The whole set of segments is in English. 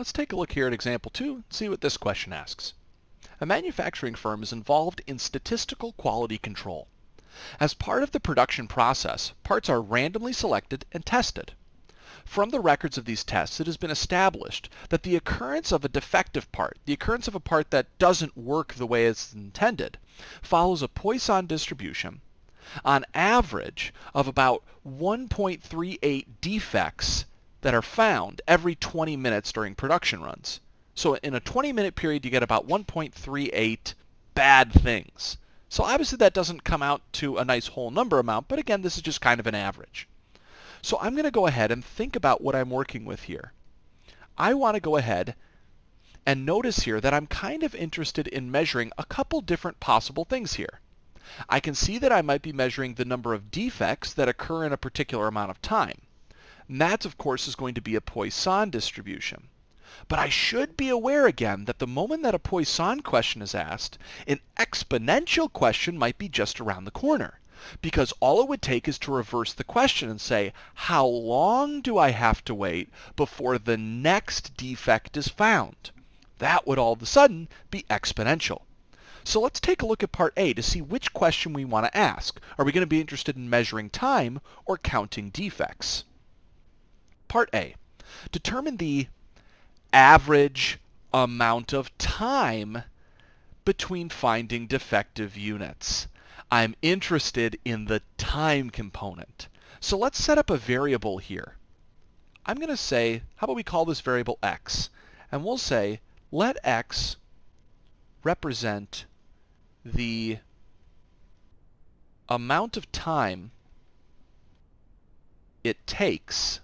Let's take a look here at example 2 and see what this question asks. A manufacturing firm is involved in statistical quality control. As part of the production process, parts are randomly selected and tested. From the records of these tests, it has been established that the occurrence of a defective part, the occurrence of a part that doesn't work the way it's intended, follows a Poisson distribution on average of about 1.38 defects that are found every 20 minutes during production runs. So in a 20-minute period, you get about 1.38 bad things. So obviously that doesn't come out to a nice whole number amount, but again, this is just kind of an average. So I'm going to go ahead and think about what I'm working with here. I want to go ahead and notice here that I'm kind of interested in measuring a couple different possible things here. I can see that I might be measuring the number of defects that occur in a particular amount of time. And that, of course, is going to be a Poisson distribution. But I should be aware again that the moment that a Poisson question is asked, an exponential question might be just around the corner. Because all it would take is to reverse the question and say, how long do I have to wait before the next defect is found? That would all of a sudden be exponential. So let's take a look at part A to see which question we want to ask. Are we going to be interested in measuring time or counting defects? Part A. Determine the average amount of time between finding defective units. I'm interested in the time component. So let's set up a variable here. I'm going to say, how about we call this variable x? And we'll say, let x represent the amount of time it takes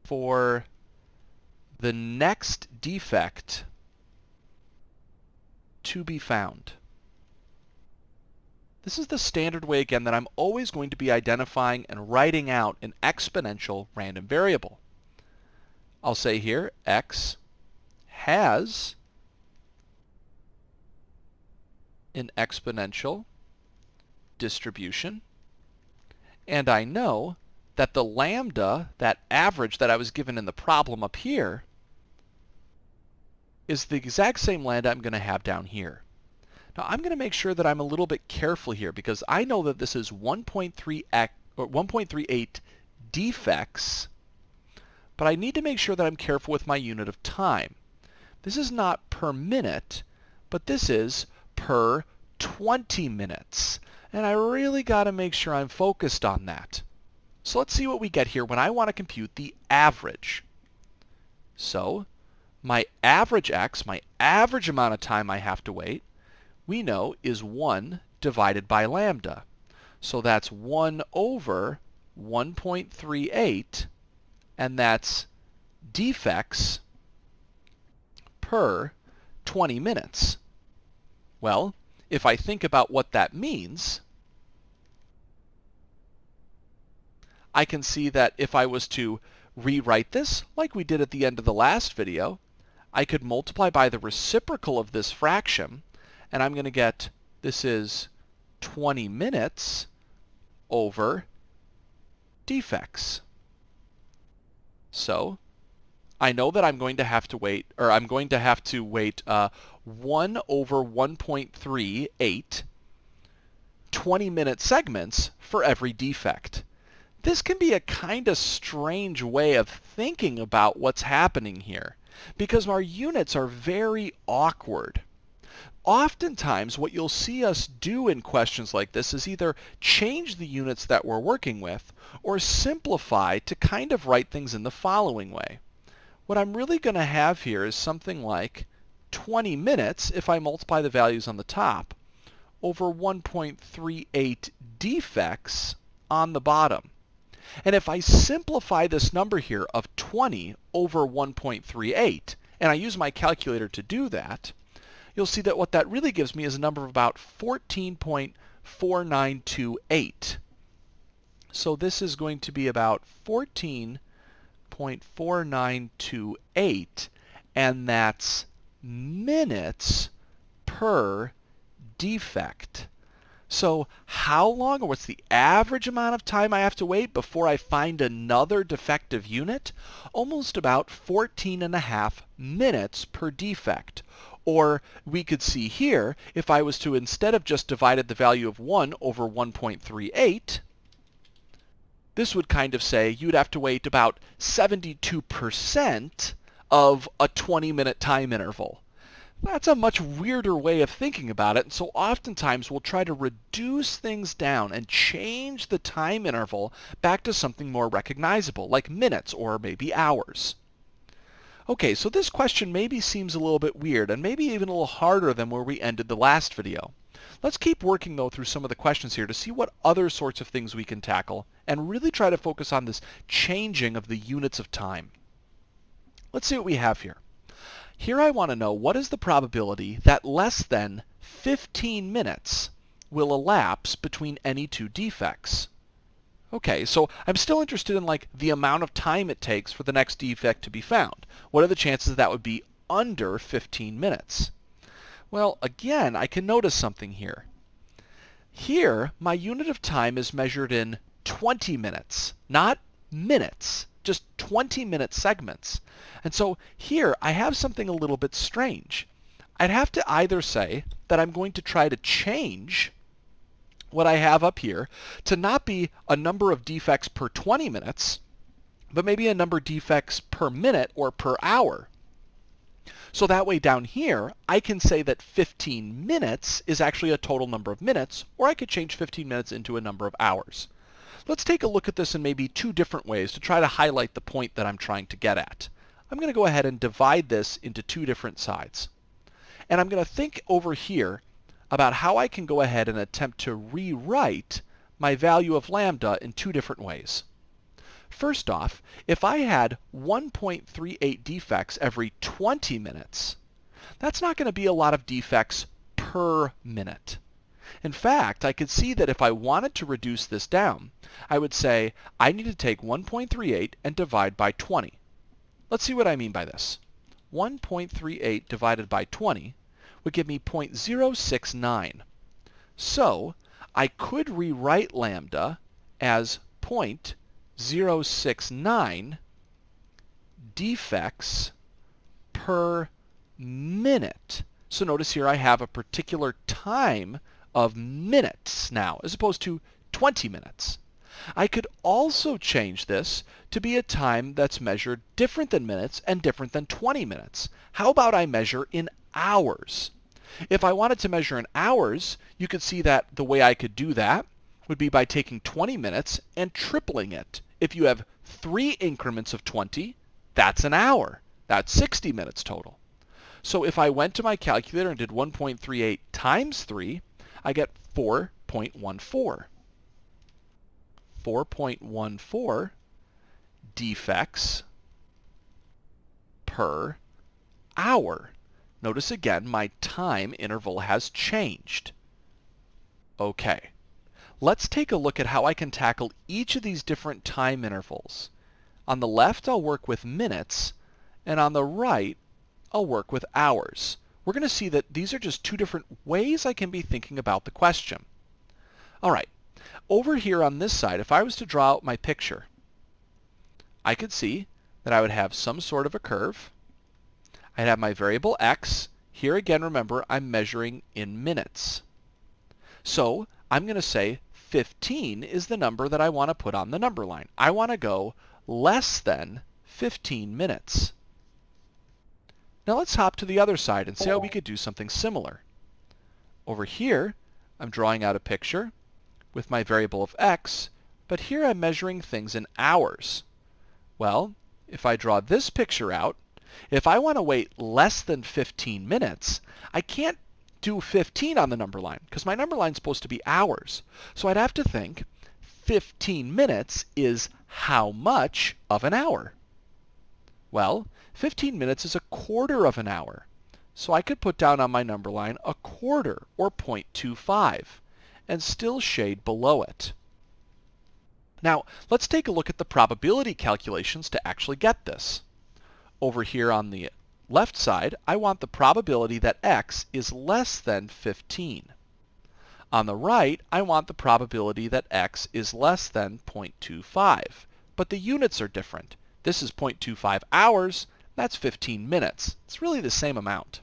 for the next defect to be found. This is the standard way, again, that I'm always going to be identifying and writing out an exponential random variable. I'll say here, x has an exponential distribution, and I know that the lambda, that average that I was given in the problem up here, is the exact same lambda I'm going to have down here. Now I'm going to make sure that I'm a little bit careful here because I know that this is 1.38 defects, but I need to make sure that I'm careful with my unit of time. This is not per minute, but this is per 20 minutes. And I really got to make sure I'm focused on that. So let's see what we get here when I want to compute the average. So my average x, my average amount of time I have to wait, we know is 1 divided by lambda. So that's 1 over 1.38, and that's defects per 20 minutes. Well, if I think about what that means, I can see that if I was to rewrite this like we did at the end of the last video, I could multiply by the reciprocal of this fraction, and I'm going to get, this is 20 minutes over defects. So I know that I'm going to have to wait, 1 over 1.38 20-minute segments for every defect. This can be a kind of strange way of thinking about what's happening here because our units are very awkward. Oftentimes, what you'll see us do in questions like this is either change the units that we're working with or simplify to kind of write things in the following way. What I'm really going to have here is something like 20 minutes, if I multiply the values on the top, over 1.38 defects on the bottom. And if I simplify this number here of 20 over 1.38, and I use my calculator to do that, you'll see that what that really gives me is a number of about 14.4928. So this is going to be about 14.4928, and that's minutes per defect. So how long, or what's the average amount of time I have to wait before I find another defective unit? Almost about 14.5 minutes per defect. Or we could see here, if I was to, instead of just divided the value of 1 over 1.38, this would kind of say you'd have to wait about 72% of a 20-minute time interval. That's a much weirder way of thinking about it, and so oftentimes we'll try to reduce things down and change the time interval back to something more recognizable, like minutes or maybe hours. Okay, so this question maybe seems a little bit weird and maybe even a little harder than where we ended the last video. Let's keep working though through some of the questions here to see what other sorts of things we can tackle and really try to focus on this changing of the units of time. Let's see what we have here. Here I want to know what is the probability that less than 15 minutes will elapse between any two defects. Okay, so I'm still interested in like the amount of time it takes for the next defect to be found. What are the chances that would be under 15 minutes? Well, again, I can notice something here. Here, my unit of time is measured in 20 minutes, not minutes, just 20-minute segments. And so here I have something a little bit strange. I'd have to either say that I'm going to try to change what I have up here to not be a number of defects per 20 minutes, but maybe a number of defects per minute or per hour. So that way down here, I can say that 15 minutes is actually a total number of minutes, or I could change 15 minutes into a number of hours. Let's take a look at this in maybe two different ways to try to highlight the point that I'm trying to get at. I'm going to go ahead and divide this into two different sides. And I'm going to think over here about how I can go ahead and attempt to rewrite my value of lambda in two different ways. First off, if I had 1.38 defects every 20 minutes, that's not going to be a lot of defects per minute. In fact, I could see that if I wanted to reduce this down, I would say I need to take 1.38 and divide by 20. Let's see what I mean by this. 1.38 divided by 20 would give me 0.069. So I could rewrite lambda as 0.069 defects per minute. So notice here I have a particular time of minutes now, as opposed to 20 minutes. I could also change this to be a time that's measured different than minutes and different than 20 minutes. How about I measure in hours? If I wanted to measure in hours, you could see that the way I could do that would be by taking 20 minutes and tripling it. If you have 3 increments of 20, that's an hour. That's 60 minutes total. So if I went to my calculator and did 1.38 times 3, I get 4.14. 4.14 defects per hour. Notice again, my time interval has changed. Okay, let's take a look at how I can tackle each of these different time intervals. On the left, I'll work with minutes, and on the right, I'll work with hours. We're going to see that these are just two different ways I can be thinking about the question. All right, over here on this side, if I was to draw out my picture, I could see that I would have some sort of a curve. I'd have my variable x. Here again, remember, I'm measuring in minutes. So I'm going to say 15 is the number that I want to put on the number line. I want to go less than 15 minutes. Now let's hop to the other side and see how we could do something similar. Over here, I'm drawing out a picture with my variable of x, but here I'm measuring things in hours. Well, if I draw this picture out, if I want to wait less than 15 minutes, I can't do 15 on the number line because my number line is supposed to be hours. So I'd have to think 15 minutes is how much of an hour? Well, 15 minutes is a quarter of an hour. So I could put down on my number line a quarter, or 0.25, and still shade below it. Now, let's take a look at the probability calculations to actually get this. Over here on the left side, I want the probability that x is less than 15. On the right, I want the probability that x is less than 0.25, but the units are different. This is 0.25 hours, that's 15 minutes. It's really the same amount.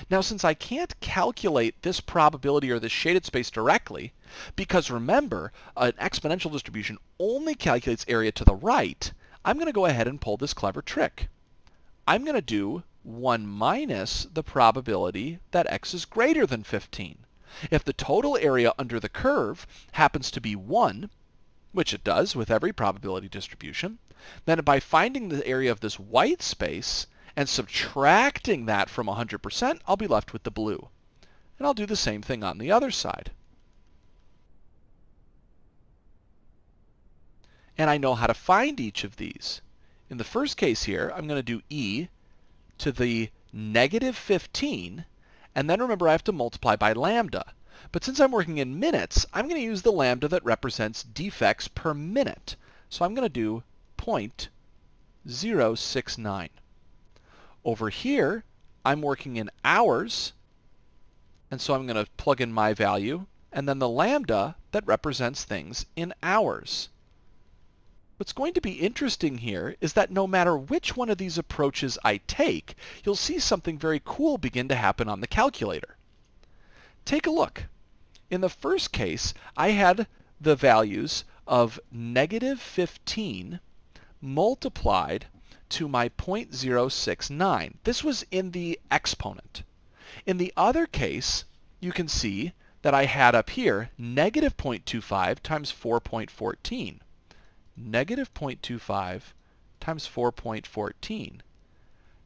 Now, since I can't calculate this probability or this shaded space directly, because remember, an exponential distribution only calculates area to the right, I'm going to go ahead and pull this clever trick. I'm going to do 1 minus the probability that x is greater than 15. If the total area under the curve happens to be 1, which it does with every probability distribution, then by finding the area of this white space and subtracting that from 100%, I'll be left with the blue. And I'll do the same thing on the other side. And I know how to find each of these. In the first case here, I'm going to do e to the negative 15, and then remember I have to multiply by lambda. But since I'm working in minutes, I'm going to use the lambda that represents defects per minute. So I'm going to do 0.069. Over here, I'm working in hours, and so I'm going to plug in my value, and then the lambda that represents things in hours. What's going to be interesting here is that no matter which one of these approaches I take, you'll see something very cool begin to happen on the calculator. Take a look. In the first case, I had the values of negative 15 multiplied to my 0.069. This was in the exponent. In the other case, you can see that I had up here negative 0.25 times 4.14. Negative 0.25 times 4.14.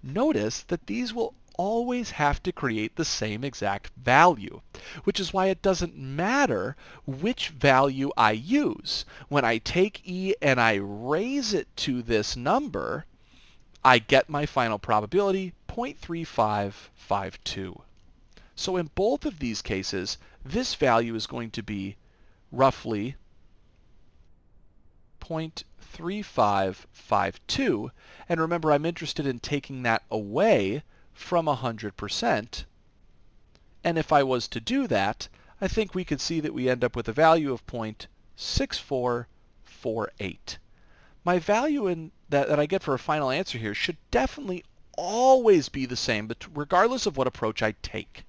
Notice that these will always have to create the same exact value, which is why it doesn't matter which value I use. When I take e and I raise it to this number, I get my final probability, 0.3552. So in both of these cases, this value is going to be roughly 0.3552. And remember, I'm interested in taking that away from 100%. And if I was to do that, I think we could see that we end up with a value of 0.6448. My value that I get for a final answer here should definitely always be the same, but regardless of what approach I take.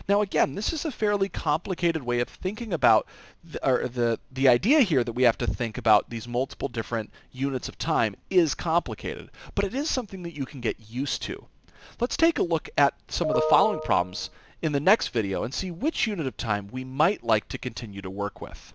Now again, this is a fairly complicated way of thinking about the idea here that we have to think about these multiple different units of time is complicated, but it is something that you can get used to. Let's take a look at some of the following problems in the next video and see which unit of time we might like to continue to work with.